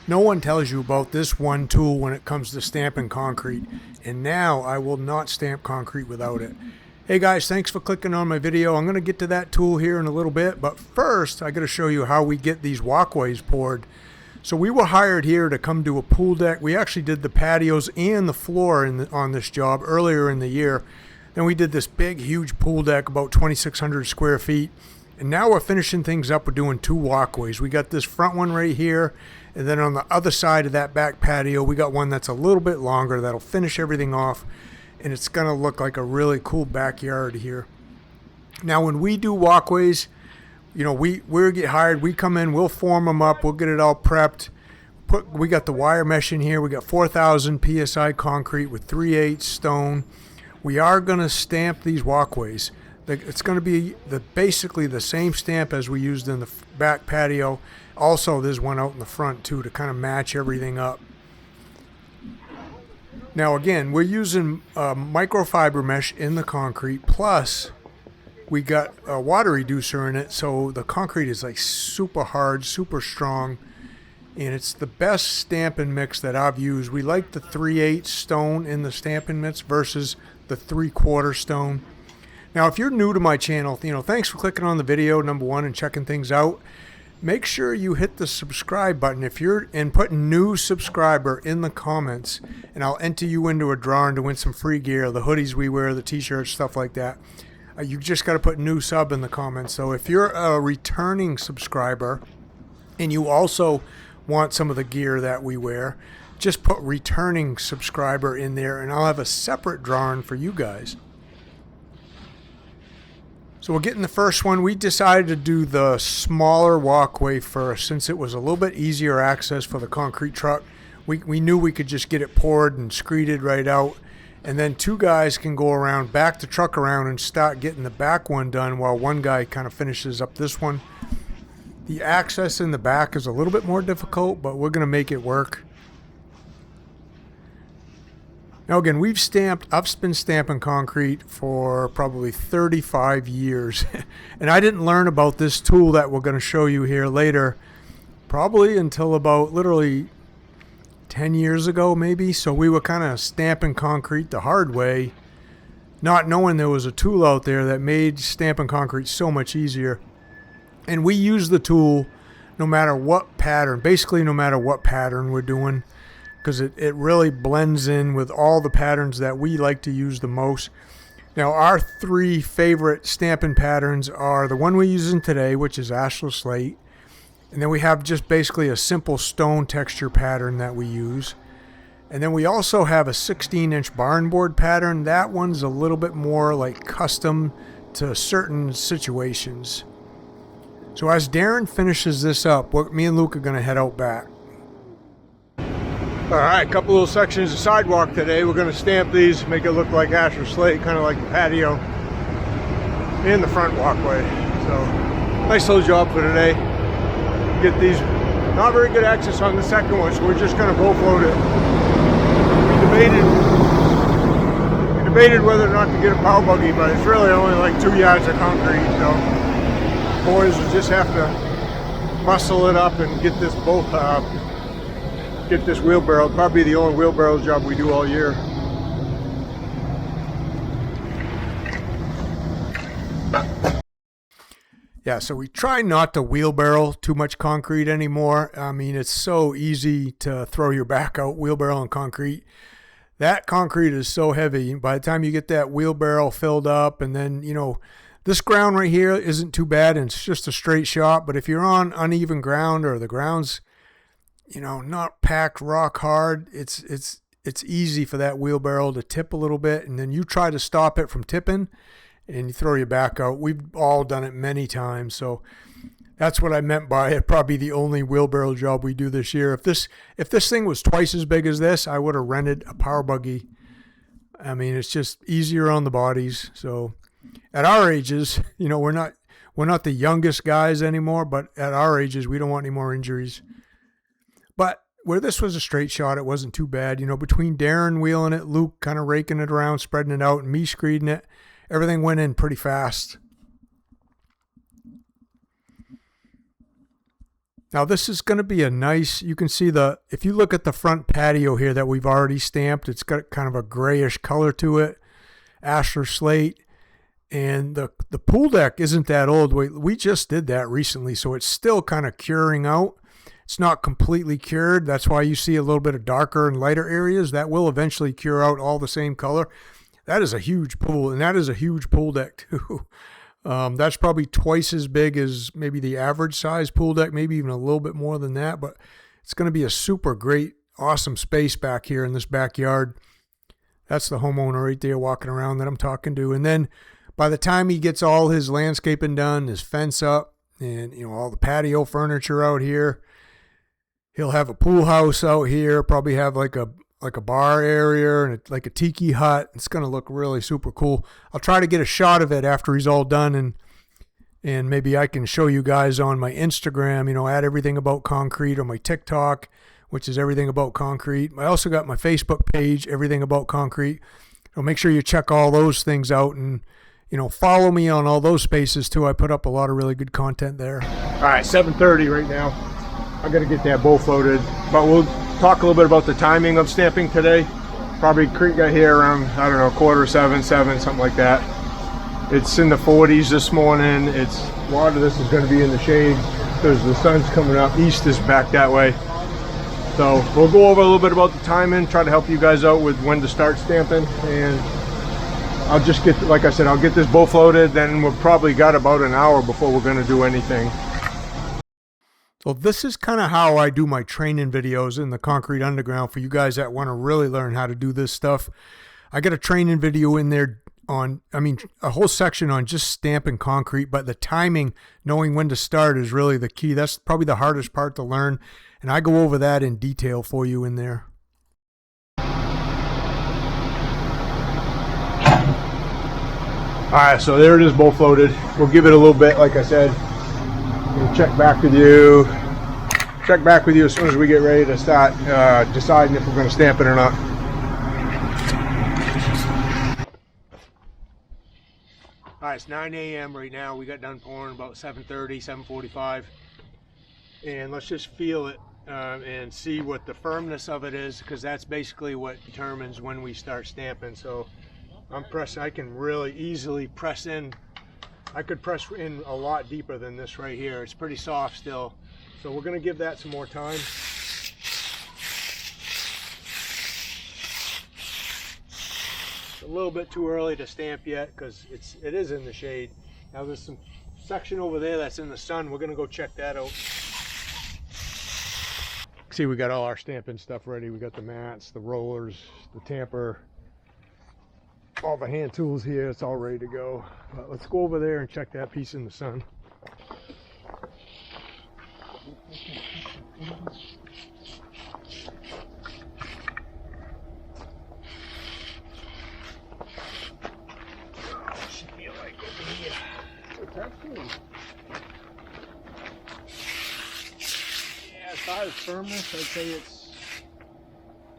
No one tells you about this one tool when it comes to stamping concrete, and now I will not stamp concrete without it. Hey guys, thanks for clicking on my video. I'm going to get to that tool here in a little bit, but first I got to show you how we get these walkways poured. So we were hired here to come do a pool deck. We actually did the patios and the floor on this job earlier in the year. Then we did this big, huge pool deck, about 2,600 square feet. And now we're finishing things up. We're doing two walkways. We got this front one right here. And then on the other side of that back patio, we got one that's a little bit longer that'll finish everything off. And it's going to look like a really cool backyard here. Now, when we do walkways, you know, we get hired. We come in, we'll form them up. We'll get it all prepped. We got the wire mesh in here. We got 4,000 PSI concrete with 3/8 stone. We are going to stamp these walkways. It's going to be basically the same stamp as we used in the back patio. Also, there's one out in the front too to kind of match everything up. Now again, we're using microfiber mesh in the concrete, plus we got a water reducer in it, so the concrete is like super hard, super strong, and it's the best stamping mix that I've used. We like the 3/8 stone in the stamping mix versus the 3/4 stone. Now, if you're new to my channel, thanks for clicking on the video, number one, and checking things out. Make sure you hit the subscribe button and put new subscriber in the comments, and I'll enter you into a drawing to win some free gear, the hoodies we wear, the t-shirts, stuff like that. You just got to put new sub in the comments. So if you're a returning subscriber and you also want some of the gear that we wear, just put returning subscriber in there, and I'll have a separate drawing for you guys. So we're getting the first one. We decided to do the smaller walkway first since it was a little bit easier access for the concrete truck. We knew we could just get it poured and screeded right out. And then two guys can go around, back the truck around, and start getting the back one done while one guy kind of finishes up this one. The access in the back is a little bit more difficult, but we're going to make it work. Now again, I've been stamping concrete for probably 35 years. And I didn't learn about this tool that we're going to show you here later, probably until about literally 10 years ago maybe. So we were kind of stamping concrete the hard way, not knowing there was a tool out there that made stamping concrete so much easier. And we use the tool no matter what pattern, basically no matter what pattern we're doing, because it really blends in with all the patterns that we like to use the most. Now, our three favorite stamping patterns are the one we're using today, which is ashlar slate. And then we have just basically a simple stone texture pattern that we use. And then we also have a 16-inch barn board pattern. That one's a little bit more like custom to certain situations. So as Darren finishes this up, me and Luke are going to head out back. All right, a couple little sections of sidewalk today. We're going to stamp these, make it look like ashlar slate, kind of like the patio and the front walkway. So nice little job for today. Get these, not very good access on the second one, so we're just going to go float it. We debated whether or not to get a power buggy, but it's really only like 2 yards of concrete, so boys will just have to muscle it up and get this get this wheelbarrow. Probably the only wheelbarrow job we do all year. Yeah, so we try not to wheelbarrow too much concrete anymore. I mean, it's so easy to throw your back out wheelbarrowing concrete. That concrete is so heavy. By the time you get that wheelbarrow filled up, and then, this ground right here isn't too bad, and it's just a straight shot. But if you're on uneven ground or the ground's, not packed rock hard, it's easy for that wheelbarrow to tip a little bit, and then you try to stop it from tipping, and you throw your back out. We've all done it many times, so that's what I meant by it. Probably the only wheelbarrow job we do this year. If this thing was twice as big as this, I would have rented a power buggy. I mean, it's just easier on the bodies. So at our ages, we're not the youngest guys anymore, but at our ages, we don't want any more injuries. But where this was a straight shot, it wasn't too bad. Between Darren wheeling it, Luke kind of raking it around, spreading it out, and me screeding it, everything went in pretty fast. Now this is going to be a nice, you can see if you look at the front patio here that we've already stamped, it's got kind of a grayish color to it, ashlar slate. And the pool deck isn't that old. We just did that recently, so it's still kind of curing out. It's not completely cured. That's why you see a little bit of darker and lighter areas. That will eventually cure out all the same color. That is a huge pool, and that is a huge pool deck too. That's probably twice as big as maybe the average size pool deck, maybe even a little bit more than that. But it's going to be a super great, awesome space back here in this backyard. That's the homeowner right there walking around that I'm talking to. And then by the time he gets all his landscaping done, his fence up, and all the patio furniture out here, he'll have a pool house out here, probably have like a bar area and like a tiki hut. It's going to look really super cool. I'll try to get a shot of it after he's all done, and maybe I can show you guys on my Instagram, at Everything About Concrete, or my TikTok, which is Everything About Concrete. I also got my Facebook page, Everything About Concrete. So make sure you check all those things out, and follow me on all those spaces too. I put up a lot of really good content there. All right, 7:30 right now. I got to get that bowl floated, but we'll talk a little bit about the timing of stamping today. Probably creek got here around, I don't know, 6:45, 7, something like that. It's in the 40s this morning. A lot of this is going to be in the shade because the sun's coming up. East is back that way. So we'll go over a little bit about the timing, try to help you guys out with when to start stamping, and I'll just get, like I said, I'll get this bowl floated, then we've probably got about an hour before we're going to do anything. So this is kind of how I do my training videos in the concrete underground for you guys that want to really learn how to do this stuff. I got a training video in there a whole section on just stamping concrete, but the timing, knowing when to start, is really the key. That's probably the hardest part to learn, and I go over that in detail for you in there. All right, so there it is, bowl floated. We'll give it a little bit, like I said. We'll check back with you as soon as we get ready to start deciding if we're going to stamp it or not. All right, it's 9 a.m. right now. We got done pouring about 7:30, 7:45. And let's just feel it and see what the firmness of it is, because that's basically what determines when we start stamping. So I'm pressing, I can really easily press in. I could press in a lot deeper than this right here. It's pretty soft still. So we're going to give that some more time. It's a little bit too early to stamp yet because it is in the shade. Now there's some section over there that's in the sun. We're going to go check that out. See, we got all our stamping stuff ready. We got the mats, the rollers, the tamper, all the hand tools here. It's all ready to go. But let's go over there and check that piece in the sun. Should feel like over here. What's that feeling? Yeah, as far as firmness, I'd say it's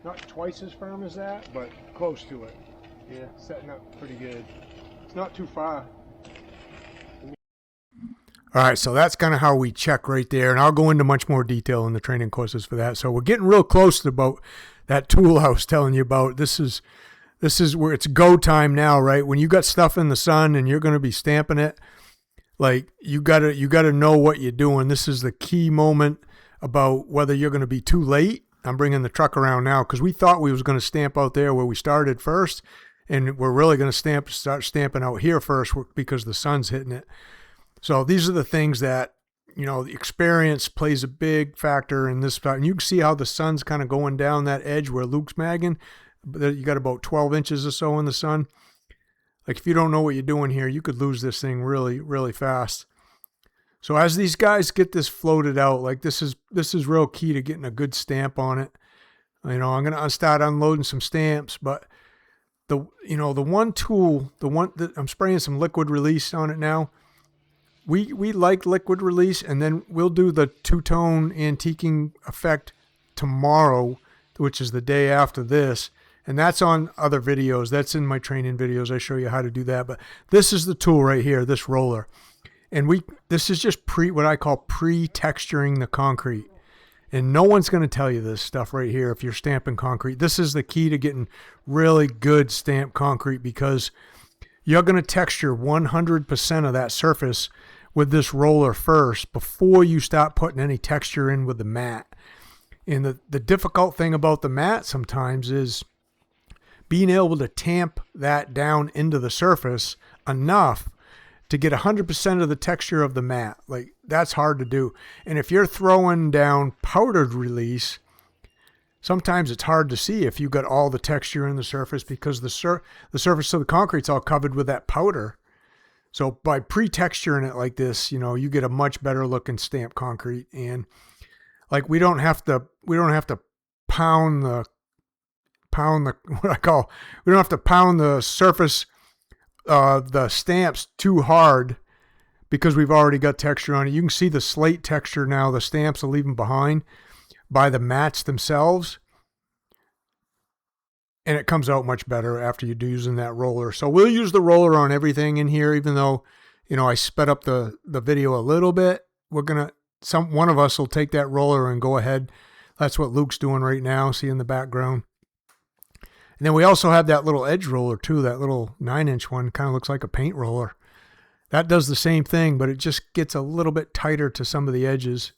not twice as firm as that, but close to it. Yeah, setting up pretty good. It's not too far. All right, so that's kind of how we check right there, and I'll go into much more detail in the training courses for that. So we're getting real close to about that tool I was telling you about. This is where it's go time now, right? When you got stuff in the sun and you're going to be stamping it, like you gotta know what you're doing. This is the key moment about whether you're going to be too late. I'm bringing the truck around now because we thought we was going to stamp out there where we started first, and we're really going to start stamping out here first because the sun's hitting it. So these are the things that, the experience plays a big factor in this. And you can see how the sun's kind of going down that edge where Luke's magging. You got about 12 inches or so in the sun. Like if you don't know what you're doing here, you could lose this thing really, really fast. So as these guys get this floated out, like this is real key to getting a good stamp on it. I'm going to start unloading some stamps, but the one tool, the one that I'm spraying some liquid release on it now. We like liquid release, and then we'll do the two-tone antiquing effect tomorrow, which is the day after this. And that's on other videos. That's in my training videos. I show you how to do that. But this is the tool right here, this roller. And this is just what I call pre-texturing the concrete. And no one's going to tell you this stuff right here if you're stamping concrete. This is the key to getting really good stamped concrete, because you're going to texture 100% of that surface with this roller first before you start putting any texture in with the mat. And the difficult thing about the mat sometimes is being able to tamp that down into the surface enough to get 100% of the texture of the mat. Like, that's hard to do. And if you're throwing down powdered release, sometimes it's hard to see if you got all the texture in the surface, because the surface of the concrete's all covered with that powder. So by pre-texturing it like this, you get a much better looking stamped concrete. And like, we don't have to pound the we don't have to pound the surface the stamps too hard, because we've already got texture on it. You can see the slate texture now, the stamps are leaving behind by the mats themselves. And it comes out much better after you do using that roller. So we'll use the roller on everything in here, even though, I sped up the video a little bit. One of us will take that roller and go ahead. That's what Luke's doing right now, see in the background. And then we also have that little edge roller too, that little 9-inch one, kind of looks like a paint roller. That does the same thing, but it just gets a little bit tighter to some of the edges.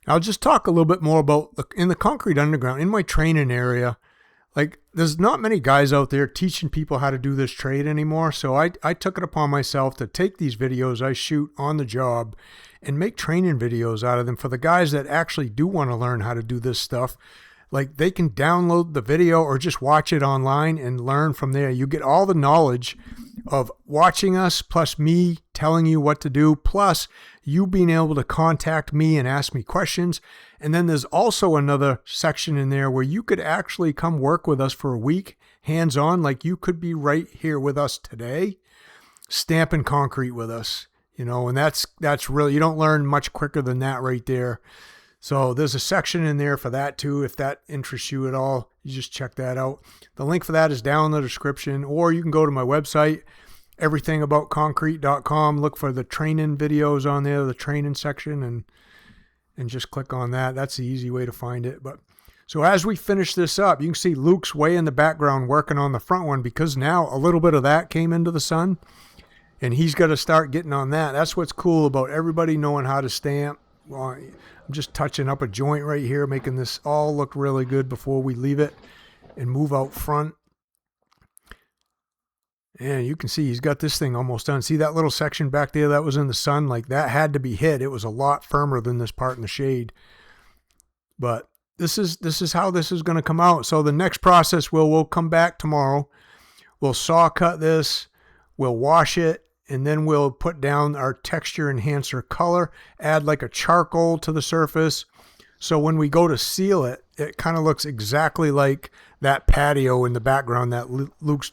I'll just talk a little bit more about in the concrete underground, in my training area. Like, there's not many guys out there teaching people how to do this trade anymore. So I took it upon myself to take these videos I shoot on the job and make training videos out of them for the guys that actually do want to learn how to do this stuff. Like, they can download the video or just watch it online and learn from there. You get all the knowledge of watching us, plus me telling you what to do, plus you being able to contact me and ask me questions. And then there's also another section in there where you could actually come work with us for a week, hands-on, like you could be right here with us today, stamping concrete with us, and that's really, you don't learn much quicker than that right there. So there's a section in there for that too. If that interests you at all, you just check that out. The link for that is down in the description, or you can go to my website, everythingaboutconcrete.com, look for the training videos on there, the training section, and just click on that. That's the easy way to find it. But so as we finish this up, you can see Luke's way in the background working on the front one, because now a little bit of that came into the sun and he's got to start getting on that. That's what's cool about everybody knowing how to stamp. Well, I'm just touching up a joint right here, making this all look really good before we leave it and move out front. And you can see he's got this thing almost done. See that little section back there that was in the sun? Like, that had to be hit. It was a lot firmer than this part in the shade. But this is how this is going to come out. So the next process, we'll come back tomorrow. We'll saw cut this. We'll wash it. And then we'll put down our texture enhancer color, add like a charcoal to the surface. So when we go to seal it, it kind of looks exactly like that patio in the background that Luke's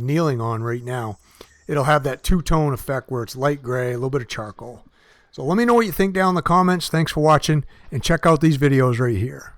kneeling on right now. It'll have that two-tone effect where it's light gray, a little bit of charcoal. So let me know what you think down in the comments. Thanks for watching, and check out these videos right here.